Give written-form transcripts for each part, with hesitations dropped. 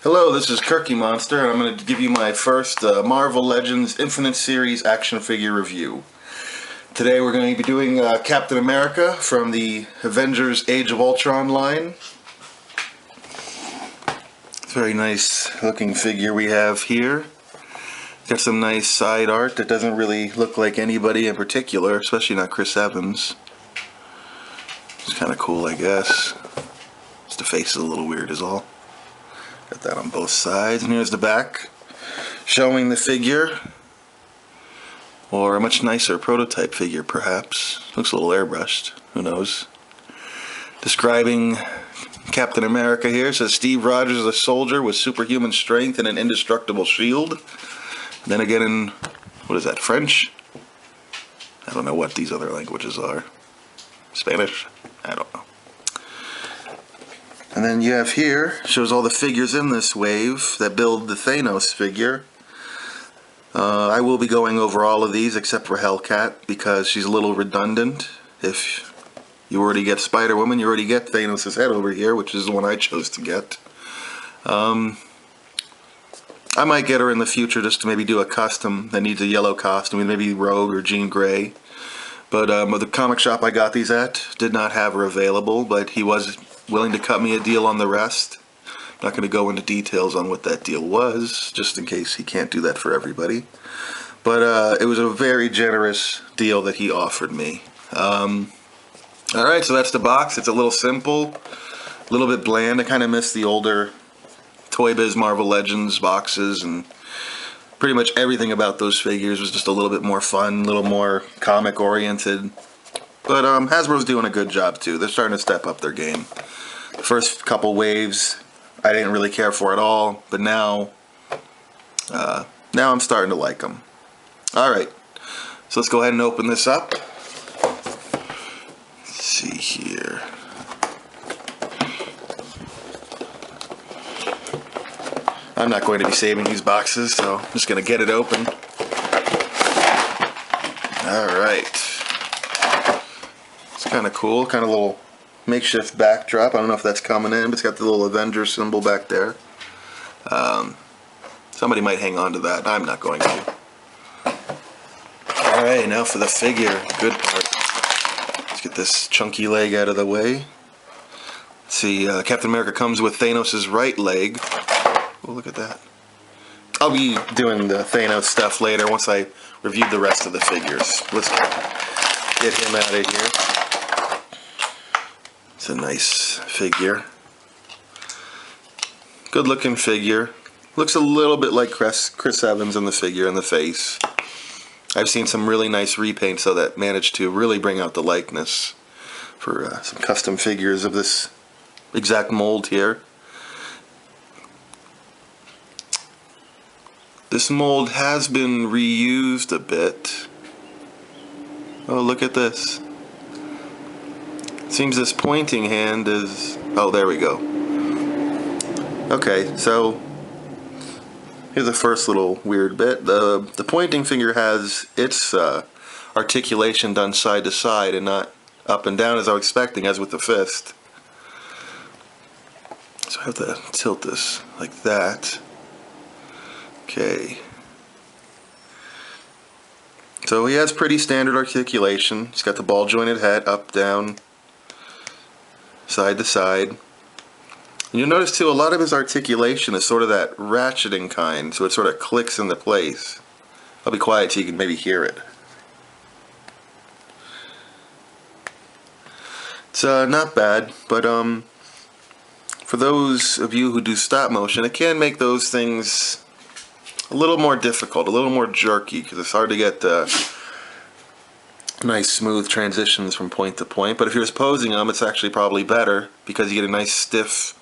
Hello, this is Kirky Monster, and I'm going to give you my first Marvel Legends Infinite Series action figure review. Today we're going to be doing Captain America from the Avengers Age of Ultron line. It's a very nice looking figure we have here. Got some nice side art that doesn't really look like anybody in particular, especially not Chris Evans. It's kind of cool, I guess. Just the face is a little weird is all. Got that on both sides, and here's the back showing the figure, or a much nicer prototype figure perhaps. Looks a little airbrushed, who knows. Describing Captain America here, it says Steve Rogers is a soldier with superhuman strength and an indestructible shield. Then again in, what is that, French? I don't know what these other languages are. Spanish? I don't know. And then you have here, shows all the figures in this wave that build the Thanos figure. I will be going over all of these except for Hellcat because she's a little redundant. If you already get Spider-Woman, you already get Thanos' head over here, which is the one I chose to get. I might get her in the future just to maybe do a custom that needs a yellow costume, maybe Rogue or Jean Grey. But the comic shop I got these at did not have her available, but he was willing to cut me a deal on the rest. I'm not going to go into details on what that deal was, just in case he can't do that for everybody. But it was a very generous deal that he offered me. Alright, so that's the box. It's a little simple, a little bit bland. I kind of miss the older ToyBiz Marvel Legends boxes, and pretty much everything about those figures was just a little bit more fun, a little more comic oriented. But Hasbro's doing a good job too. They're starting to step up their game. The first couple waves I didn't really care for at all, but now I'm starting to like them. Alright, so let's go ahead and open this up. Let's see here. I'm not going to be saving these boxes, so I'm just going to get it open. Alright. It's kind of cool, kind of little makeshift backdrop. I don't know if that's coming in, but it's got the little Avengers symbol back there. Somebody might hang on to that. I'm not going to. Alright, now for the figure. Good part. Let's get this chunky leg out of the way. Let's see, Captain America comes with Thanos' right leg. Oh, look at that. I'll be doing the Thanos stuff later once I review the rest of the figures. Let's get him out of here. It's a nice figure. Good looking figure. Looks a little bit like Chris Evans in the figure in the face. I've seen some really nice repaints so that managed to really bring out the likeness for some custom figures of this exact mold here. This mold has been reused a bit. Oh, look at this. It seems this pointing hand is... Oh, there we go. Okay, so here's the first little weird bit. The pointing finger has its articulation done side to side and not up and down as I was expecting, as with the fist. So I have to tilt this like that. Okay. So he has pretty standard articulation. He's got the ball jointed head, up, down, side to side. And you'll notice too, a lot of his articulation is sort of that ratcheting kind, so it sort of clicks into place. I'll be quiet so you can maybe hear it. It's not bad, but for those of you who do stop motion, it can make those things a little more difficult, a little more jerky, because it's hard to get nice smooth transitions from point to point. But if you're just posing them, it's actually probably better because you get a nice stiff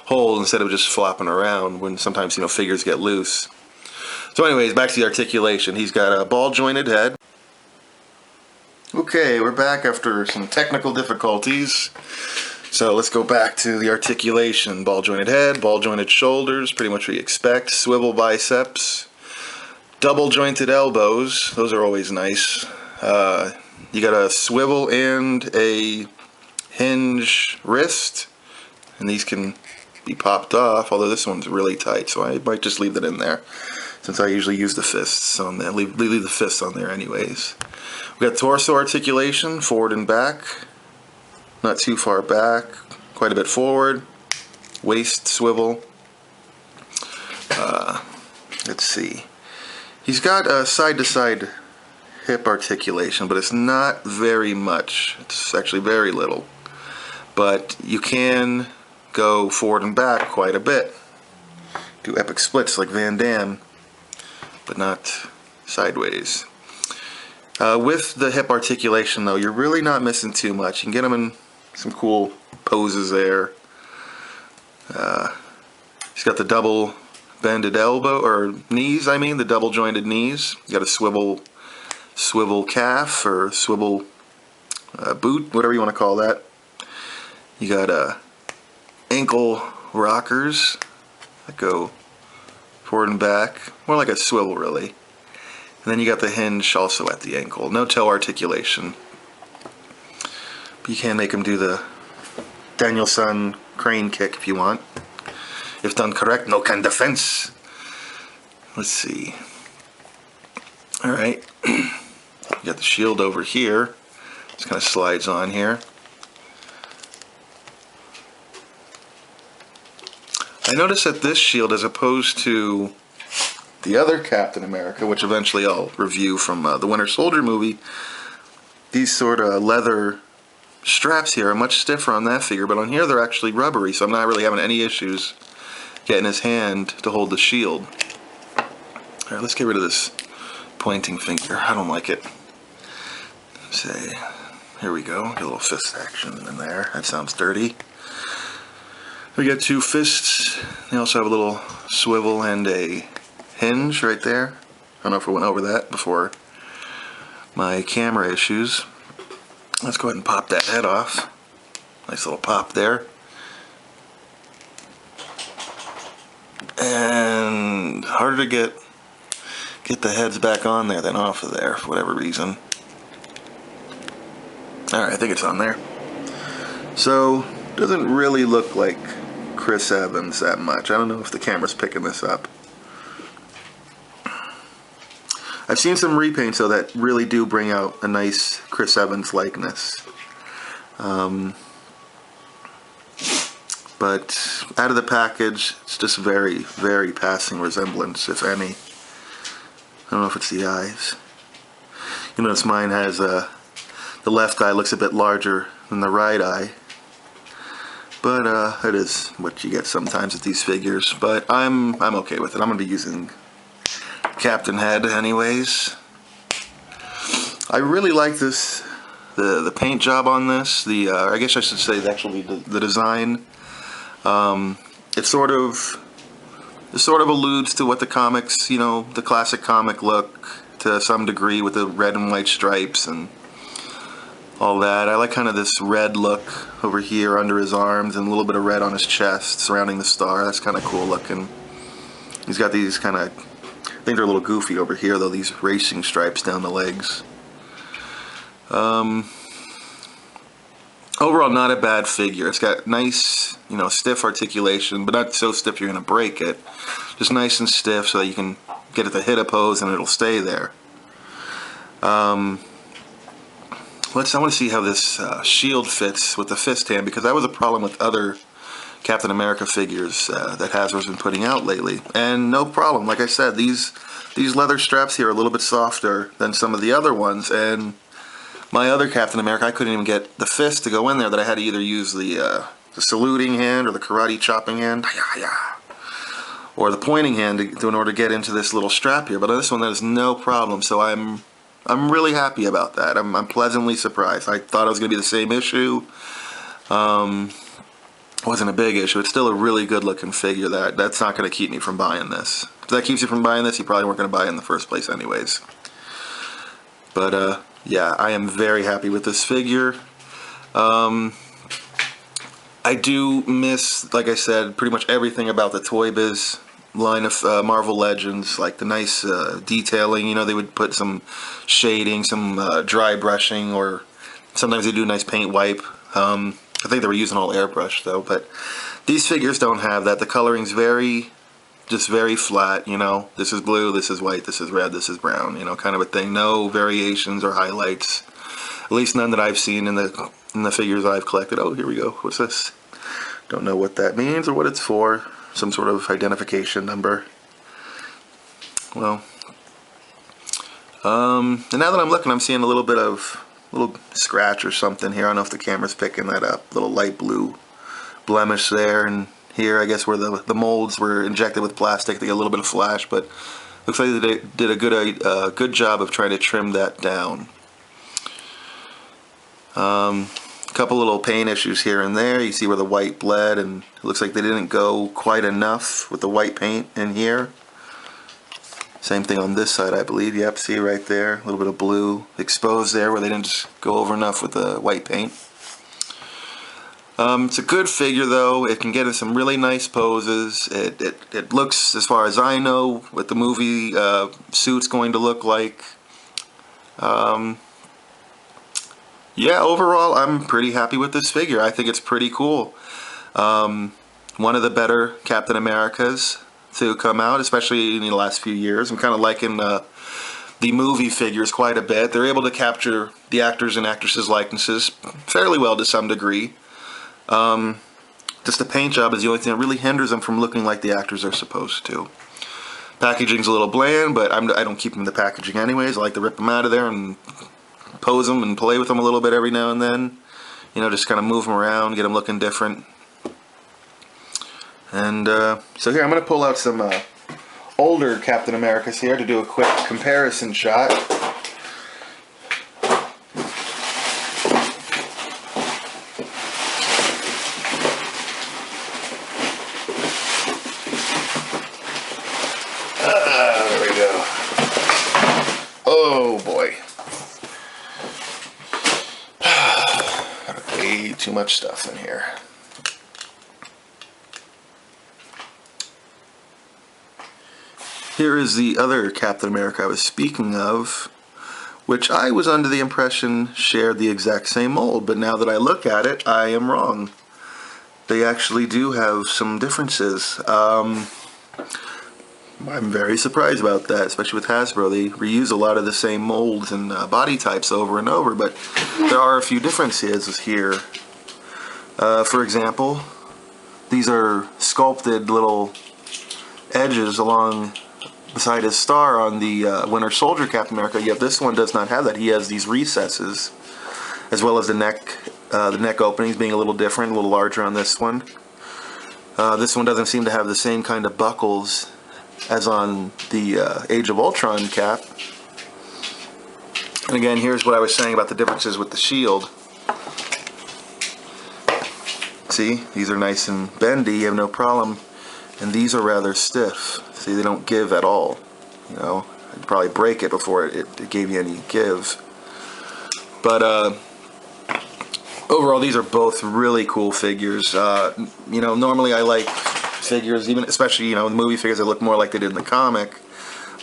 hold instead of just flopping around when sometimes, you know, figures get loose. So anyways, back to the articulation. He's got a ball jointed head. Okay, we're back after some technical difficulties. So let's go back to the articulation. Ball jointed head, ball jointed shoulders, pretty much what you expect. Swivel biceps, double jointed elbows. Those are always nice. You got a swivel and a hinge wrist, and these can be popped off, although this one's really tight, so I might just leave it in there, since I usually use the fists on there. Leave the fists on there anyways. We got torso articulation, forward and back. Not too far back, quite a bit forward. Waist swivel. Let's see. He's got a side-to-side hip articulation, but it's not very much. It's actually very little. But you can go forward and back quite a bit. Do epic splits like Van Damme, but not sideways. With the hip articulation, though, you're really not missing too much. You can get him in some cool poses there. He's got the double bended elbow, or knees, I mean, the double jointed knees. You got a swivel calf, or swivel boot, whatever you want to call that. You got ankle rockers that go forward and back, more like a swivel really. And then you got the hinge also at the ankle. No toe articulation. But you can make him do the Danielson crane kick if you want. If done correct, no can defense. Let's see. Alright. You got the shield over here. Just kind of slides on here. I noticed that this shield, as opposed to the other Captain America, which eventually I'll review from the Winter Soldier movie, these sort of leather straps here are much stiffer on that figure, but on here they're actually rubbery, so I'm not really having any issues getting his hand to hold the shield. Alright, let's get rid of this pointing finger. I don't like it. Say, here we go. Get a little fist action in there. That sounds dirty. We got two fists. They also have a little swivel and a hinge right there. I don't know if we went over that before my camera issues. Let's go ahead and pop that head off. Nice little pop there. And harder to get the heads back on there than off of there for whatever reason. Alright, I think it's on there. So, doesn't really look like Chris Evans that much. I don't know if the camera's picking this up. I've seen some repaints though that really do bring out a nice Chris Evans likeness. But out of the package, it's just very, very passing resemblance, if any. I don't know if it's the eyes. You notice mine has the left eye looks a bit larger than the right eye. But it is what you get sometimes with these figures. But I'm okay with it. I'm gonna be using Captain Head anyways. I really like this, the paint job on this. I guess I should say actually the design. It sort of alludes to what the comics, you know, the classic comic look to some degree with the red and white stripes and all that. I like kind of this red look over here under his arms and a little bit of red on his chest surrounding the star. That's kind of cool looking. He's got these kind of, I think they're a little goofy over here though, these racing stripes down the legs. Overall, not a bad figure. It's got nice, you know, stiff articulation, but not so stiff you're going to break it. Just nice and stiff so that you can get it to hit a pose and it'll stay there. I want to see how this shield fits with the fist hand, because that was a problem with other Captain America figures that Hasbro's been putting out lately. And no problem. Like I said, these leather straps here are a little bit softer than some of the other ones, and my other Captain America, I couldn't even get the fist to go in there, that I had to either use the saluting hand or the karate chopping hand, or the pointing hand in order to get into this little strap here. But on this one, that is no problem, so I'm really happy about that. I'm pleasantly surprised. I thought it was going to be the same issue. It wasn't a big issue. It's still a really good looking figure. That's not going to keep me from buying this. If that keeps you from buying this, you probably weren't going to buy it in the first place anyways. But yeah, I am very happy with this figure. I do miss, like I said, pretty much everything about the ToyBiz line of Marvel Legends, like the nice detailing. You know, they would put some shading, some dry brushing, or sometimes they do a nice paint wipe. I think they were using all airbrush though, but These figures don't have that. The coloring's just very flat, you know. This is blue, this is white, this is red, this is brown, you know, kind of a thing. No variations or highlights. At least none that I've seen in the figures I've collected. Oh, here we go. What's this? Don't know what that means or what it's for. Some sort of identification number. Well, and now that I'm looking, I'm seeing a little scratch or something here. I don't know if the camera's picking that up. Little light blue blemish there, and here I guess where the molds were injected with plastic, they get a little bit of flash, but looks like they did a good job of trying to trim that down. Couple little paint issues here and there. You see where the white bled, and it looks like they didn't go quite enough with the white paint in here. Same thing on this side, I believe. Yep, see right there, a little bit of blue exposed there where they didn't just go over enough with the white paint. It's a good figure though. It can get in some really nice poses. It looks, as far as I know, what the movie suit's going to look like. Yeah, overall, I'm pretty happy with this figure. I think it's pretty cool. One of the better Captain Americas to come out, especially in the last few years. I'm kind of liking the movie figures quite a bit. They're able to capture the actors and actresses' likenesses fairly well to some degree. Just the paint job is the only thing that really hinders them from looking like the actors are supposed to. Packaging's a little bland, but I don't keep them in the packaging anyways. I like to rip them out of there and pose them and play with them a little bit every now and then. You know, just kind of move them around, get them looking different. And so here I'm going to pull out some older Captain Americas here to do a quick comparison shot. There we go. Oh boy. Way too much stuff in here. Here is the other Captain America I was speaking of, which I was under the impression shared the exact same mold, but now that I look at it, I am wrong. They actually do have some differences. I'm very surprised about that, especially with Hasbro. They reuse a lot of the same molds and body types over and over, but there are a few differences here. For example, these are sculpted little edges along beside his star on the Winter Soldier Captain America. Yet this one does not have that. He has these recesses, as well as the neck openings being a little different, a little larger on this one. This one doesn't seem to have the same kind of buckles as on the Age of Ultron cap. And again, here's what I was saying about the differences with the shield. See, these are nice and bendy, you have no problem. And these are rather stiff. See, they don't give at all. You know, I'd probably break it before it gave you any give. But overall, these are both really cool figures. You know, normally I like figures, especially, you know, the movie figures that look more like they did in the comic.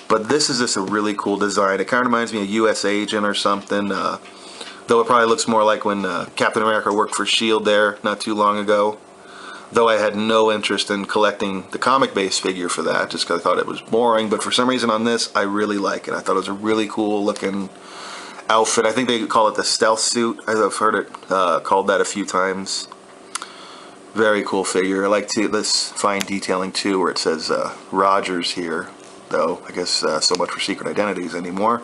But this is just a really cool design. It kind of reminds me of U.S. Agent or something. Though it probably looks more like when Captain America worked for S.H.I.E.L.D. there not too long ago. Though I had no interest in collecting the comic-based figure for that, just because I thought it was boring. But for some reason on this, I really like it. I thought it was a really cool looking outfit. I think they call it the stealth suit. I've heard it called that a few times. Very cool figure. I like this fine detailing too, where it says Rogers here. Though I guess so much for secret identities anymore.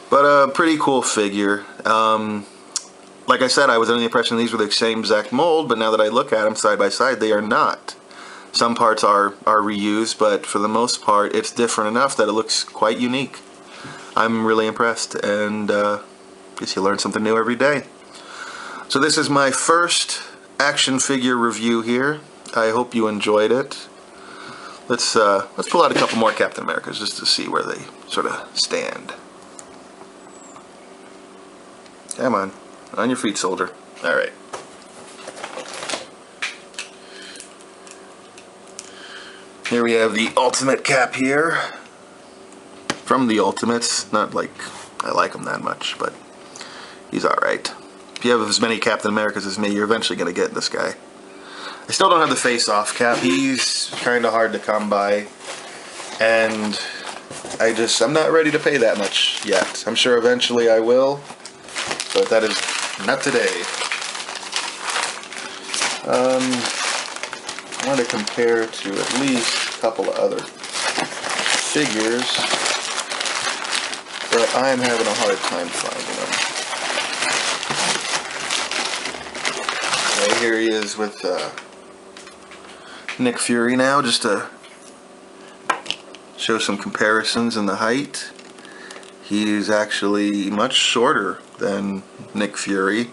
But a pretty cool figure. Like I said, I was under the impression these were the same exact mold, but now that I look at them side by side, they are not. Some parts are reused, but for the most part, it's different enough that it looks quite unique. I'm really impressed, and I guess you learn something new every day. So this is my first action figure review here. I hope you enjoyed it. Let's pull out a couple more Captain Americas just to see where they sort of stand. Come on your feet, soldier. All right. Here we have the Ultimate Cap here. From the Ultimates. Not like I like him that much, but he's alright. If you have as many Captain Americas as me, you're eventually going to get this guy. I still don't have the face-off cap. He's kind of hard to come by, and I'm not ready to pay that much yet. I'm sure eventually I will, but that is not today. I want to compare to at least a couple of other figures, but I'm having a hard time finding them. Okay, here he is with Nick Fury now, just to show some comparisons in the height. He's actually much shorter than Nick Fury.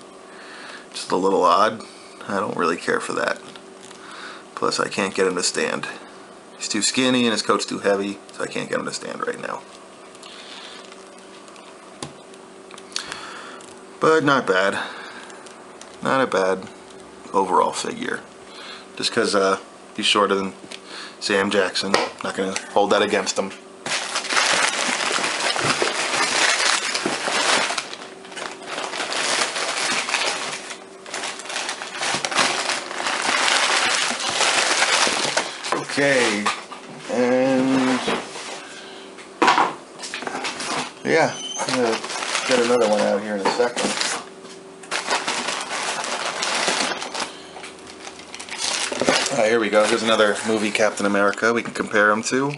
Just a little odd. I don't really care for that. Plus, I can't get him to stand. He's too skinny and his coat's too heavy, so I can't get him to stand right now. But not bad. Not a bad overall figure. Just because he's shorter than Sam Jackson. Not going to hold that against him. Okay, and yeah, I'm going to get another one out here in a second. Alright, here we go. Here's another movie Captain America we can compare him to.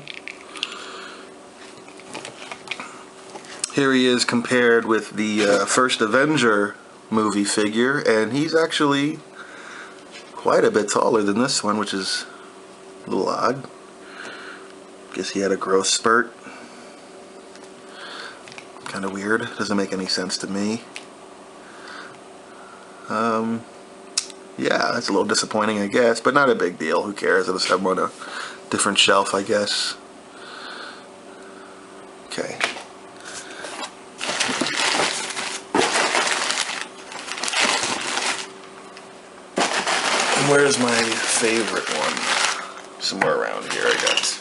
Here he is compared with the first Avenger movie figure, and he's actually quite a bit taller than this one, which is a little odd. Guess he had a growth spurt. Kind of weird. Doesn't make any sense to me. Yeah, that's a little disappointing, I guess, but not a big deal. Who cares? I'll just have him on a different shelf, I guess. Okay. And where's my favorite one? Somewhere around here, I guess.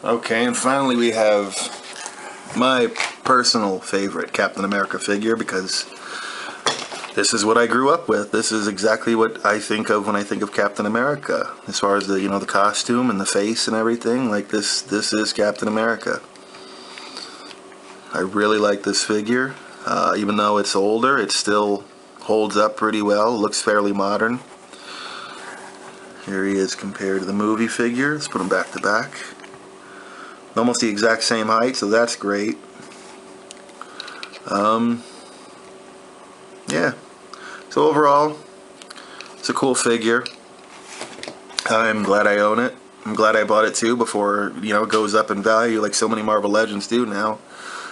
Okay, and finally we have my personal favorite Captain America figure, because this is what I grew up with. This is exactly what I think of when I think of Captain America. As far as the, you know, the costume and the face and everything, like this is Captain America. I really like this figure. Even though it's older, it still holds up pretty well. Looks fairly modern. Here he is compared to the movie figure. Let's put them back to back. Almost the exact same height, so that's great. Yeah. So overall, it's a cool figure. I'm glad I own it. I'm glad I bought it too before, you know, it goes up in value like so many Marvel Legends do now.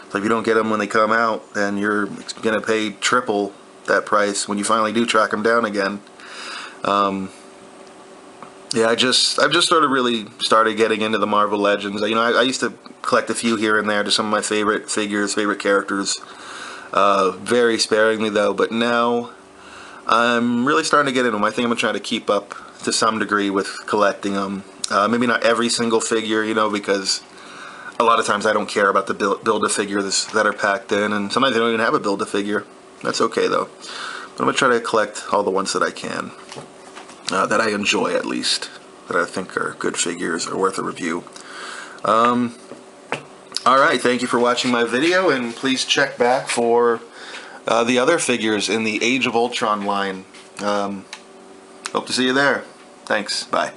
So if you don't get them when they come out, then you're gonna pay triple that price when you finally do track them down again. Yeah, I've just sort of really started getting into the Marvel Legends. You know, I used to collect a few here and there, just some of my favorite figures, favorite characters. Very sparingly though, but now I'm really starting to get into them. I think I'm going to try to keep up to some degree with collecting them. Maybe not every single figure, you know, because a lot of times I don't care about the build-a-figures that are packed in, and sometimes they don't even have a build-a-figure. That's okay though. But I'm going to try to collect all the ones that I can. That I enjoy, at least, that I think are good figures or worth a review. Alright, thank you for watching my video, and please check back for the other figures in the Age of Ultron line. Hope to see you there. Thanks. Bye.